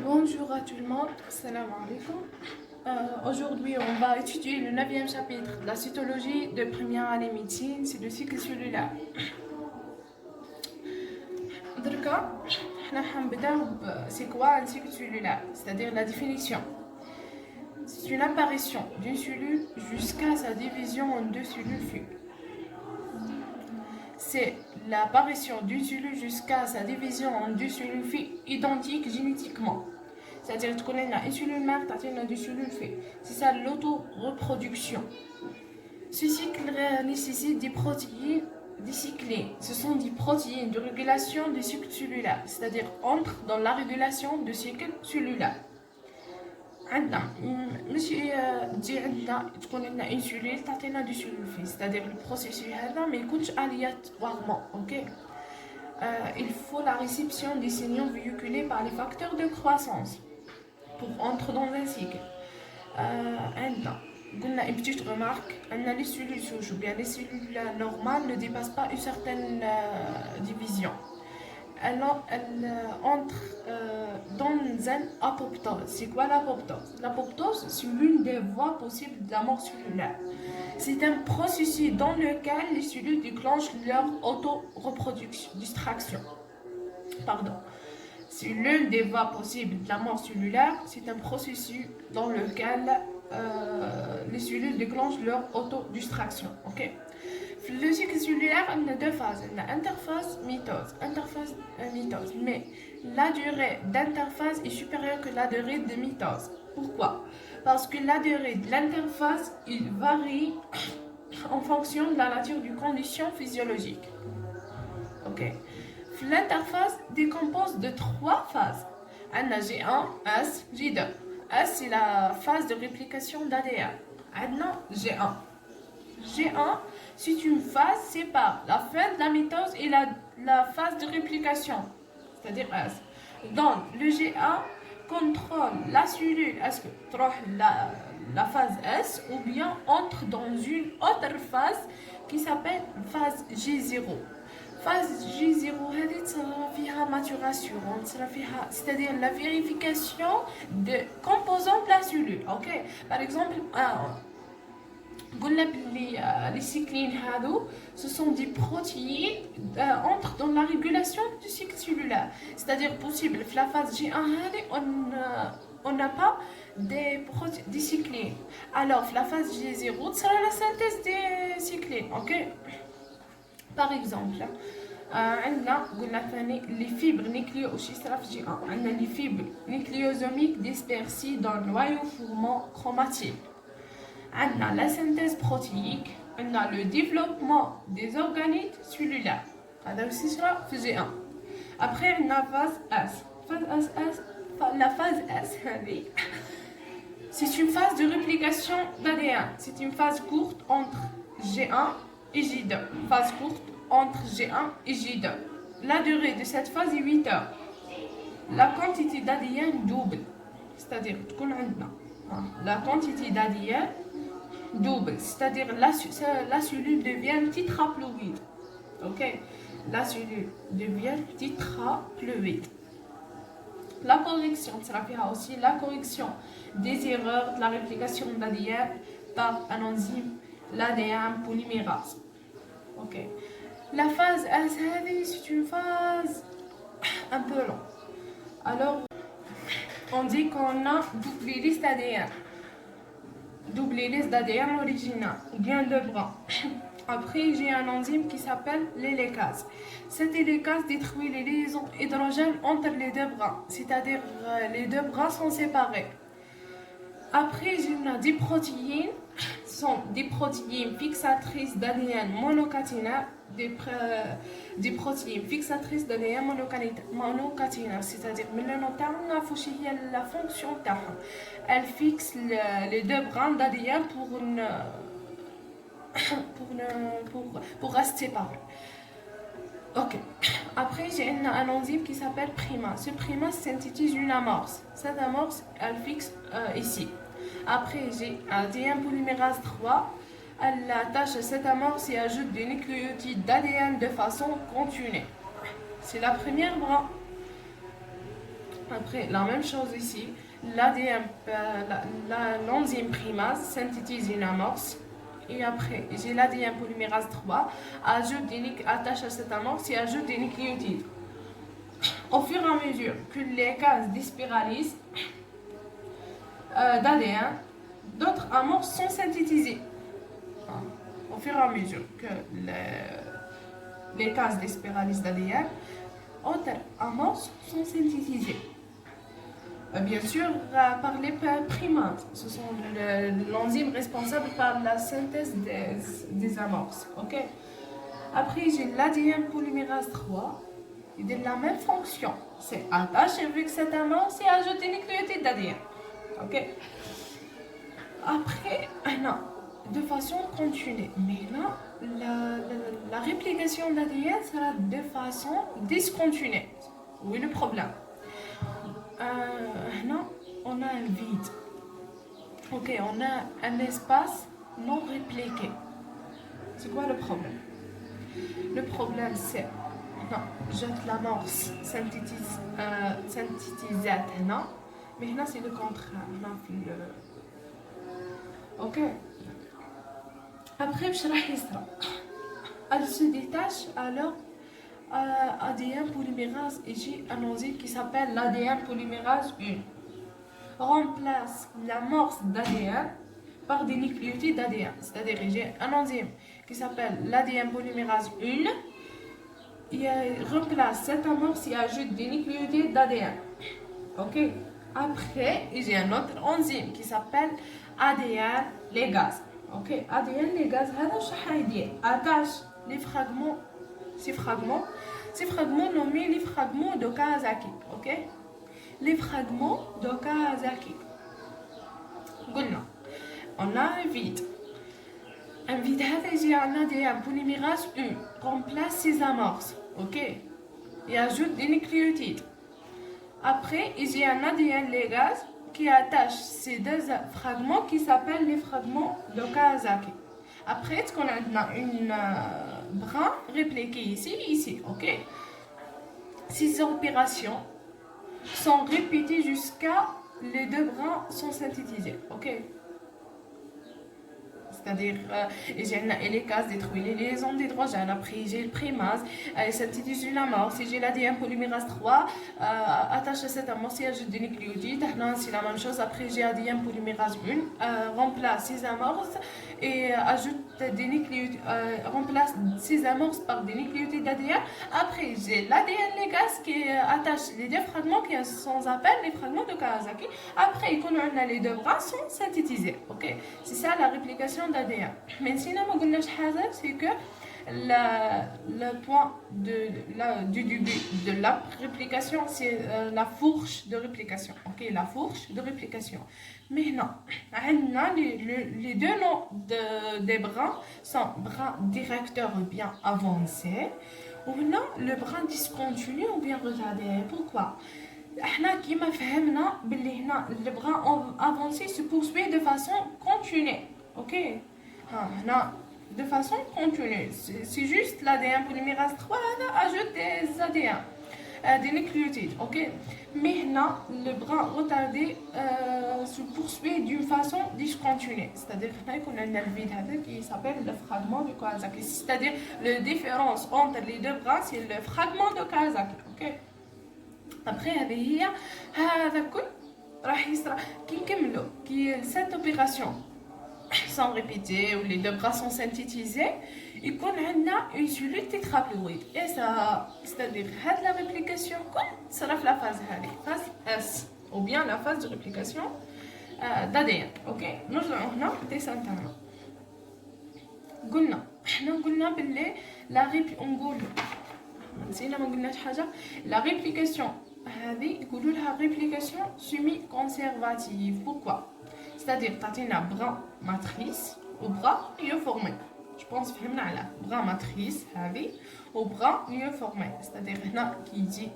Bonjour à tout le monde, salam alaikum. Aujourd'hui, on va étudier le 9e chapitre de la cytologie de première année médecine, c'est le cycle cellulaire. دركا حنا حنبداو c'est quoi un cycle cellulaire, c'est-à-dire la définition. C'est une apparition d'une cellule jusqu'à sa division en deux cellules fût. C'est l'apparition d'une cellule jusqu'à sa division en deux cellules fût identiques génétiquement. C'est-à-dire qu'on a une cellule mère, on a deux cellules fût. C'est ça l'auto-reproduction. Ce cycle nécessite des protéines décyclées. Ce sont des protéines de régulation du cycle cellulaire, c'est-à-dire entrent dans la régulation du cycle cellulaire. عندنا ماشي تجي عندنا تكون عندنا une cellule تعطينا دو cellules فيه c'est-à-dire le processus هذا ما يكونش aléatoirement. ok. Il faut la réception des signaux véhiculés par les facteurs de croissance pour entrer dans un cycle. قلنا une petite remarque, les cellules souches ou bien les cellules normales ne dépassent pas une certaine division. Elle entre dans un apoptose. C'est quoi l'apoptose? L'apoptose, c'est l'une des voies possibles de la mort cellulaire. C'est un processus dans lequel les cellules déclenchent leur auto-reproduction, distraction. Pardon. C'est l'une des voies possibles de la mort cellulaire. C'est un processus dans lequel les cellules déclenchent leur autodistraction. Ok. Le cycle cellulaire a deux phases, interphase, mitose. Mais la durée d'interphase est supérieure que la durée de mitose. Pourquoi? Parce que la durée de l'interphase il varie en fonction de la nature du condition physiologique. Ok. L'interphase décompose de trois phases. G1, S, J2. S c'est la phase de réplication d'ADN. G1. G1, c'est une phase sépare la fin de la mitose et la phase de réplication, c'est-à-dire S. Donc, le G1 contrôle la cellule, est-ce que la phase S ou bien entre dans une autre phase qui s'appelle phase G0. Phase G0, c'est maturation, c'est-à-dire la vérification de composants de la cellule. Ok. Par exemple, les cyclines ce sont des protéines entrent dans la régulation du cycle cellulaire. C'est-à-dire possible, la phase G1 on n'a pas des cyclines. Alors, la phase G0 sera la synthèse des cyclines. Ok. Par exemple, les fibres les fibres nucléosomiques dispersées dans le noyau formant chromatine. La synthèse protéique, le développement des organettes cellulaires. G1. Après, la phase S. La phase S, c'est une phase de réplication d'ADN. C'est une phase courte entre G1 et J2. Phase courte entre G1 et J2. La durée de cette phase est 8 heures. La quantité d'ADN double. C'est-à-dire, la quantité d'ADN double, c'est-à-dire la cellule devient tétraploïde. Ok. La cellule devient tétraploïde. La correction, ça fait aussi la correction des erreurs de la réplication d'ADN par un enzyme, l'ADN polymérase. Ok. La phase S, c'est une phase un peu longue. Alors, on dit qu'on a doublé liste d'ADN. Doublé liste d'ADN original, bien de bras. Après, j'ai un enzyme qui s'appelle l'hélicase. Cette hélicase détruit les liaisons hydrogènes entre les deux bras, c'est-à-dire les deux bras sont séparés. Après, j'ai des protéines, sont des protéines fixatrices d'ADN monocaténaire, des protéines fixatrices d'ADN monocaténaire, c'est-à-dire la fonction تاعهم. Elle fixe les deux brins d'ADN pour rester séparés. Ok. Après, j'ai un enzyme qui s'appelle prima. Ce prima synthétise une amorce. Cette amorce, elle fixe ici. Après, j'ai ADN polymérase 3. Elle attache cette amorce et ajoute des nucléotides d'ADN de façon continue. C'est la première bras. Après, la même chose ici, l'ADN, l'enzyme primase synthétise une amorce. Et après, j'ai l'ADN polymérase 3, attache à cette amorce et ajoute des nucléotides. Au fur et à mesure que les cases despiralisent d'ADN, d'autres amorces sont synthétisées. Au fur et à mesure que les cases despiralisent d'ADN, d'autres amorces sont synthétisées. Bien sûr, par les primates. Ce sont l'enzyme responsable par la synthèse des amorces. Ok. Après, j'ai l'ADN polymérase 3. Il a la même fonction. C'est attacher avec cette amorce et ajouter des nucléotides d'ADN. Ok. Après, non, de façon continue. Mais là, la réplication d'ADN sera de façon discontinue. Oui, le problème. Là, on a un vide. Ok, on a un espace non répliqué. C'est quoi le problème? Le problème, c'est non, jette l'amorce synthétisate, non? Mais là, c'est le contraire. Ok. Après, elle se détache alors ADN polymérase et j'ai un enzyme qui s'appelle l'ADN polymérase 1. Remplace l'amorce d'ADN par des nucléotides d'ADN. C'est-à-dire j'ai un enzyme qui s'appelle l'ADN polymérase 1. Il remplace cette amorce et ajoute des nucléotides d'ADN. Ok. Après, j'ai un autre enzyme qui s'appelle ADN ligase. Ok. ADN ligase, attache les fragments. Ces fragments nommés les fragments d'Okazaki. Ok. Les fragments d'Okazaki. On a un vide. Un vide avec un ADN polymérase 1 remplace ces amorces. Ok. Et ajoute des nucléotides. Après, il y a un ADN ligase qui attache ces deux fragments qui s'appellent les fragments d'Okazaki. Après, on a une brin répliqué ici, ok. Ces opérations sont répétées jusqu'à les deux brins sont synthétisés, ok. C'est-à-dire, j'ai les cases détruit les liaisons d'hydrogène. Après, j'ai le primase, synthétise une amorce. J'ai l'ADN polymérase 3, attache à cette amorce et ajoute des nucléotides. C'est la même chose. Après, j'ai l'ADN polymérase 1, remplace ces amorces et ajoute des nucléotides, remplace ces amorces par des nucléotides d'ADN. Après, j'ai l'ADN ligase qui attache les deux fragments qui sont appelés les fragments de Kawasaki. Après, quand on a les deux bras sont synthétisés. Ok, c'est ça la réplication d'ADN. Mais sinon, c'est que le point du début de la réplication, c'est la fourche de réplication. Ok, la fourche de réplication. Mais non, les deux noms des brins sont brins directeurs ou bien avancés, ou non le brin discontinu ou bien retardé. Pourquoi? احنا كيما فهمنا باللي هنا le brin avancé se poursuit de façon continue. Ok, هنا de façon continue. C'est juste l'ADN polymérase 3 ajoute des ADN, des nucléotides. Ok, mais là, le brin retardé se poursuit d'une façon discontinue. C'est-à-dire qu'on a un vide qui s'appelle le fragment de Kawasaki. C'est-à-dire la différence entre les deux brins, c'est le fragment de Kawasaki. Ok. Après, هذا كل راح يصرى كي نكملوا كي cette opération sont répétées ou les deux bras sont synthétisés, يكون عندنا une cellule tétraploïde. Et ça, c'est-à-dire la réplication كل sera في la phase هذه, phase S, ou bien la phase de réplication d'ADN. Ok, نرجعوا هنا ديسانتانا. قلنا باللي لا نقول نسينا ما قلناش حاجه. La réplication هذه يقولوا لها réplication semi-conservative. Pourquoi? C'est-à-dire تعطينا brin matrice ou bras mieux formé. Je pense فهمنا على bras matrice هذه ou bras mieux formé. C'est-à-dire هنا كي يجي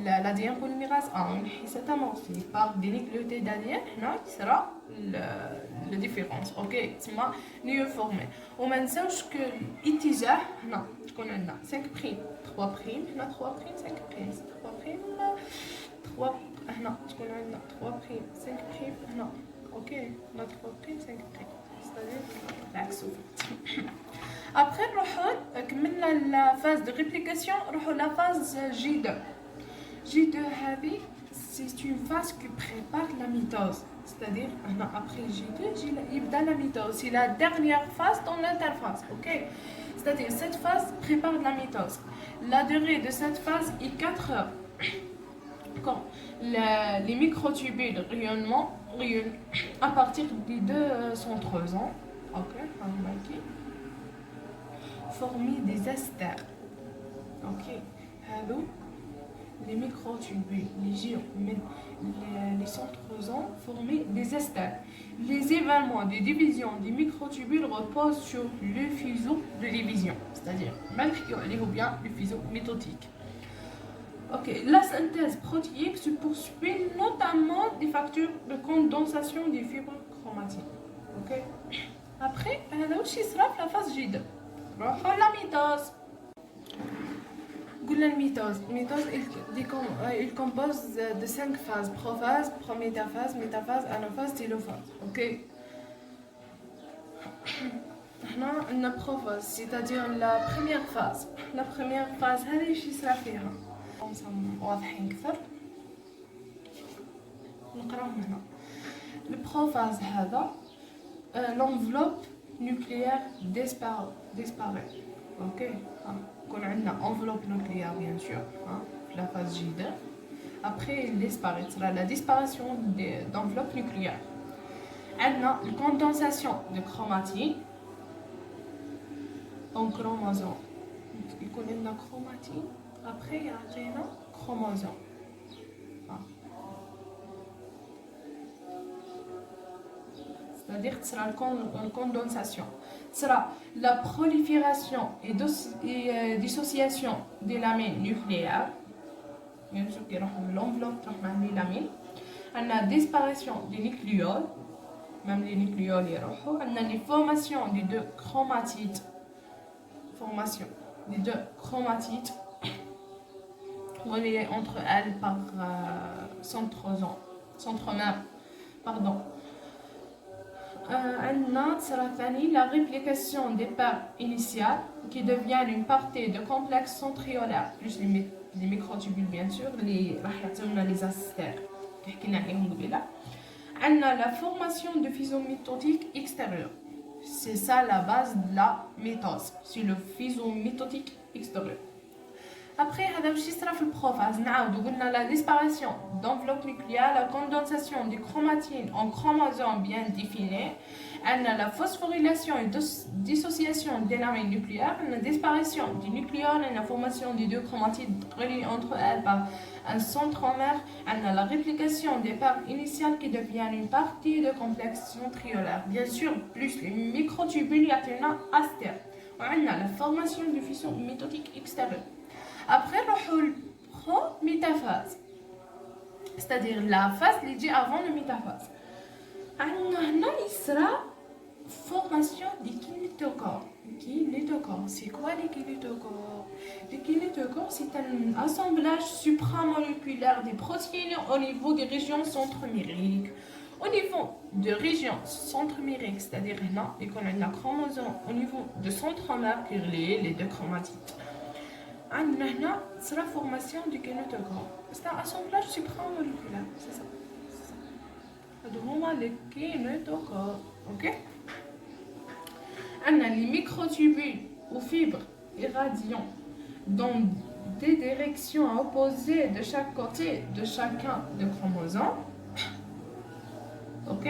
l'ADN polymérase A ونحي cette amorce par des nucléotides d'ADN هنا يصرى la différence. Ok, تسمى mieux formé. وما نساوش que الاتجاه هنا تكون عندنا 5 prime 3 prime هنا 3 prime 5 prime 3 prime 3 هنا تكون عندنا 3 بريم 5 بريم هنا اوكي لا 3 بريم 5 بريم c'est-à-dire العكس. ابخي نروحو كملنا لا فاز دو ريبليكاسيون نروحو لا فاز جي 2. جي 2 هذه c'est une phase qui prépare la mitose, c'est-à-dire après J2 يبدا la mitose, c'est la dernière phase dans l'interphase, ok, c'est-à-dire cette phase prépare la mitose. La durée de cette phase est 4 heures. Quand les microtubules rayonnent à partir des deux centrosons, ok, former des esters, ok, hello. Les microtubules, les centrosons forment des esters. Les événements de division des microtubules reposent sur le fuseau de division, c'est-à-dire bien le fuseau métotique. Ok, la synthèse protéique se poursuit notamment des facteurs de condensation des fibres chromatiques. Ok. Après, là aussi sera la phase J2. La mitose. La mitose, il compose de 5 phases: prophase, prométaphase, métaphase, anaphase, télophase. Ok. On a prophase, c'est-à-dire la première phase. La première phase, هذه ايش يصرا فيها؟ واضحين أكثر. نقراهم هنا. البروفاز هذا l'enveloppe nucléaire disparaît. Ok. On a une enveloppe nucléaire bien sûr, la phase J2. Après, il disparaît, sera la disparition d'enveloppe nucléaire. On a une condensation de chromatine en chromosome. Il connaît la chromatine. Après, il y a un chromosome. C'est-à-dire que ce sera une condensation. Ce sera la prolifération et dissociation des lamines nucléaires. Bien sûr, l'enveloppe des lamines. On a la disparition des nucléoles. Même les nucléoles, on a les formations des deux chromatides. Formation des deux chromatides reliées entre elles par centromère. Pardon. La réplication des paires initiales qui deviennent une partie de complexe centriolaire plus les microtubules bien sûr les astères. On a la formation de fuseau métotique extérieur. C'est ça la base de la mitose, c'est le fuseau métotique extérieur. Après, on a la disparition d'enveloppe nucléaire, la condensation des chromatines en chromosomes bien définis, on a la phosphorylation et dissociation des lamines nucléaires, on a la disparition du nucléole et la formation des deux chromatides reliées entre elles par un centromère, on a la réplication des paires initiales qui deviennent une partie de complexe centriolaire. Bien sûr, plus les microtubules, il y a un astère. On a la formation du fuseau métotique extérieur. Après, le pro-métaphase, c'est-à-dire la phase qui dit avant la métaphase. Il sera formation des kinétochores. C'est quoi les kinétochores? Les kinétochores, c'est un assemblage supramoléculaire des protéines au niveau des régions centromériques. Au niveau de régions centromériques, c'est-à-dire on a la chromosome au niveau de centromère qui relie les deux chromatides. عندنا c'est la formation du kinétochore. C'est un assemblage supramoléculaire, c'est ça. هادو هما les kinétochores, ok. On a les microtubules ou fibres irradiants dans des directions opposées de chaque côté de chacun des chromosomes, ok.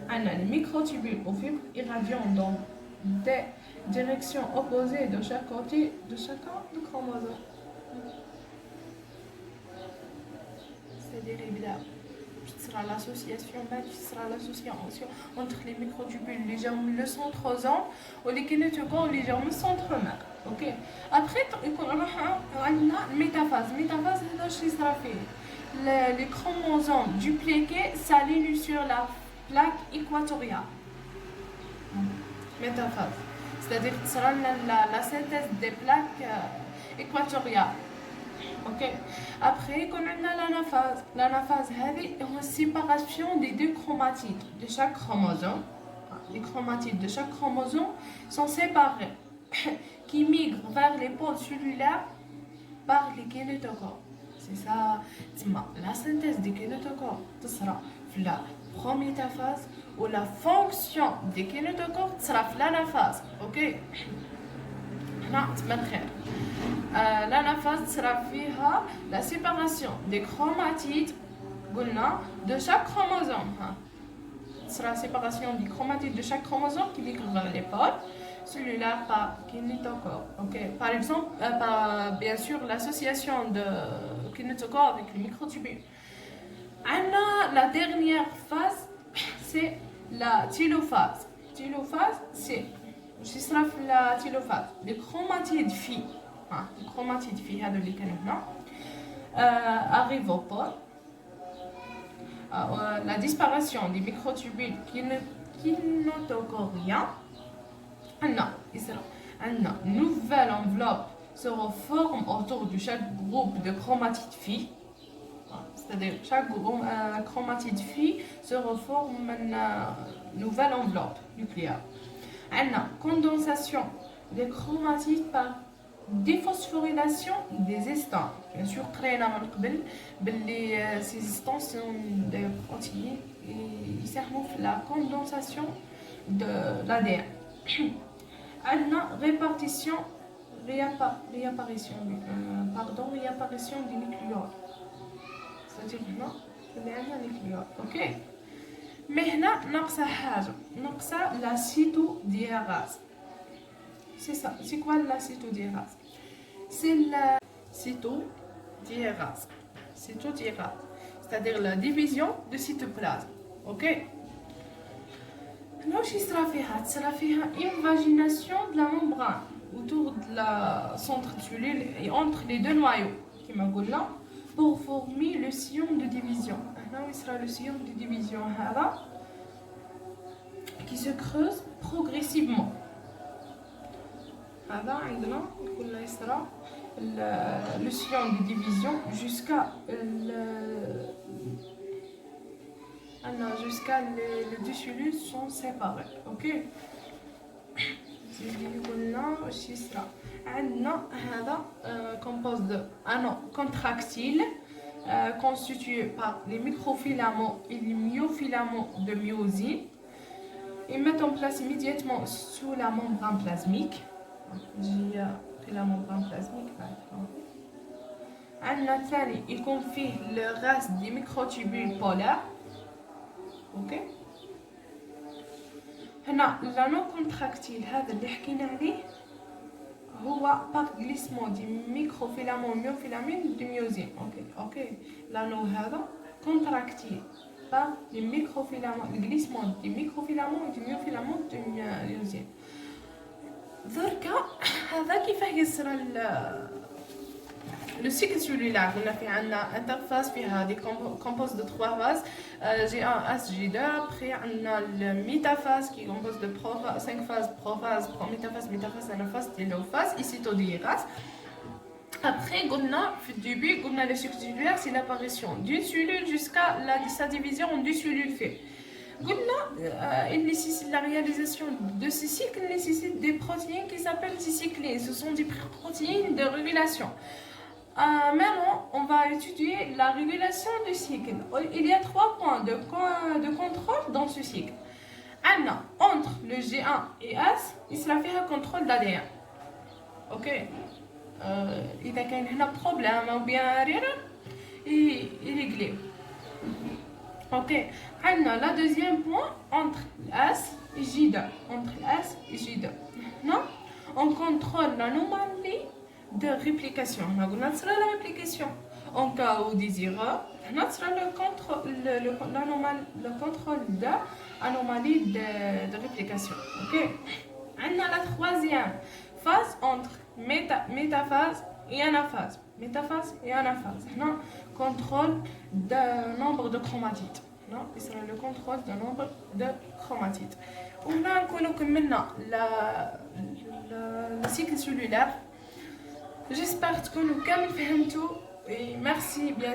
On a les microtubules ou fibres irradiants dans des directions opposées de chaque côté de chacun des chromosomes. C'est-à-dire ce sera l'association entre les microtubules, les germes, le centrosome ou les kinétochores, les germes centromères. Ok. Après, on a une métaphase. Métaphase, les chromosomes dupliqués s'alignent sur la plaque équatoriale. Métaphase. C'est-à-dire que ce sera la synthèse des plaques équatoriales. Ok. Après, on a l'anaphase. L'anaphase, c'est une séparation des deux chromatides de chaque chromosome. Les chromatides de chaque chromosome sont séparés, qui migrent vers les pôles cellulaires par les kinétochores. C'est ça. La synthèse des kinétochores sera la première phase ou la fonction des kinétochores sera l'anaphase. Ok. L'anaphase sera فيها la séparation des chromatides de chaque chromosome. Ce sera la séparation des chromatides de chaque chromosome qui migrent vers les pôles cellulaires par kinétochore. Okay. Par exemple, bien sûr, l'association de kinétochore avec le microtubule. La dernière phase, c'est la tylophase. Tylophase, c'est ce sera la tylophase. Les chromatides phi, les chromatides phi, arrivent au pôle. La disparition des microtubules kinétochoriens. Une nouvelle enveloppe se reforme autour de chaque groupe de chromatides phi. C'est-à-dire chaque chromatide phi se reforme une nouvelle enveloppe nucléaire. Condensation des chromatides par déphosphorylation des estanes. Bien sûr, ces estanes sont des protéines et ils servent à la condensation de l'ADN. Réapparition des nucléoles. C'est-à-dire nucléoles. Ok. Mais هنا ناقصة حاجة ناقصة la cytodiérase. C'est ça. C'est quoi la cytodiérase? C'est la cytodiérase. Cytodiérase. C'est-à-dire la division de cytoplasme. Ok. Là, il sera fait une vagination de la membrane autour de la centre cellule et entre les deux noyaux, qui m'a dit là, pour former le sillon de division. Là, il sera le sillon de division qui se creuse progressivement. Là, il sera le sillon de division jusqu'à les deux cellules sont séparées. Ok. Compose de contractile constitué par les microfilaments et les myofilaments de myosine. Ils mettent en place immédiatement sous la membrane plasmique. J'ai pris la membrane plasmique. Il confie le reste des microtubules polaires. Ok. هنا لا نو كونتراكتيل هذا اللي حكينا عليه هو باغ غليسمون دي ميكروفيلامون ميوفيلامين دي ميوزين. اوكي لا نو هذا كونتراكتيل باغ لي ميكروفيلامون غليسمون دي ميكروفيلامون دي ميوفيلامون دي ميوزين. دركا هذا كيفاه يصرى le cycle cellulaire. On a fait une interface qui compose de 3 phases, G1, S, G2. Après, on a la métaphase qui compose de 5 phases, prophase, métaphase, anaphase, télophase et cytodiérase. Après, au début, le cycle cellulaire, c'est l'apparition d'une cellule jusqu'à sa division en 2 cellules fait. La réalisation de ce cycle nécessite des protéines qui s'appellent cyclines. Ce sont des protéines de régulation. Maintenant, on va étudier la régulation du cycle. Il y a 3 points de contrôle dans ce cycle. Entre le G1 et S, il sera fait un contrôle d'ADN. Ok. Il y a un problème ou bien rien, il est réglé. Ok. La deuxième point entre S et J2. Entre S et J2. Non? On contrôle l'anomalie de réplication. On a la réplication. En cas où désireux, on a le contrôle de l'anomalie de réplication. Ok. On a la troisième phase entre métaphase et anaphase. Métaphase et anaphase. Non, contrôle de nombre de chromatides. Non, c'est le contrôle de nombre de chromatides. On a maintenant le cycle cellulaire. J'espère تكونوا كامل فهمتوا et merci bien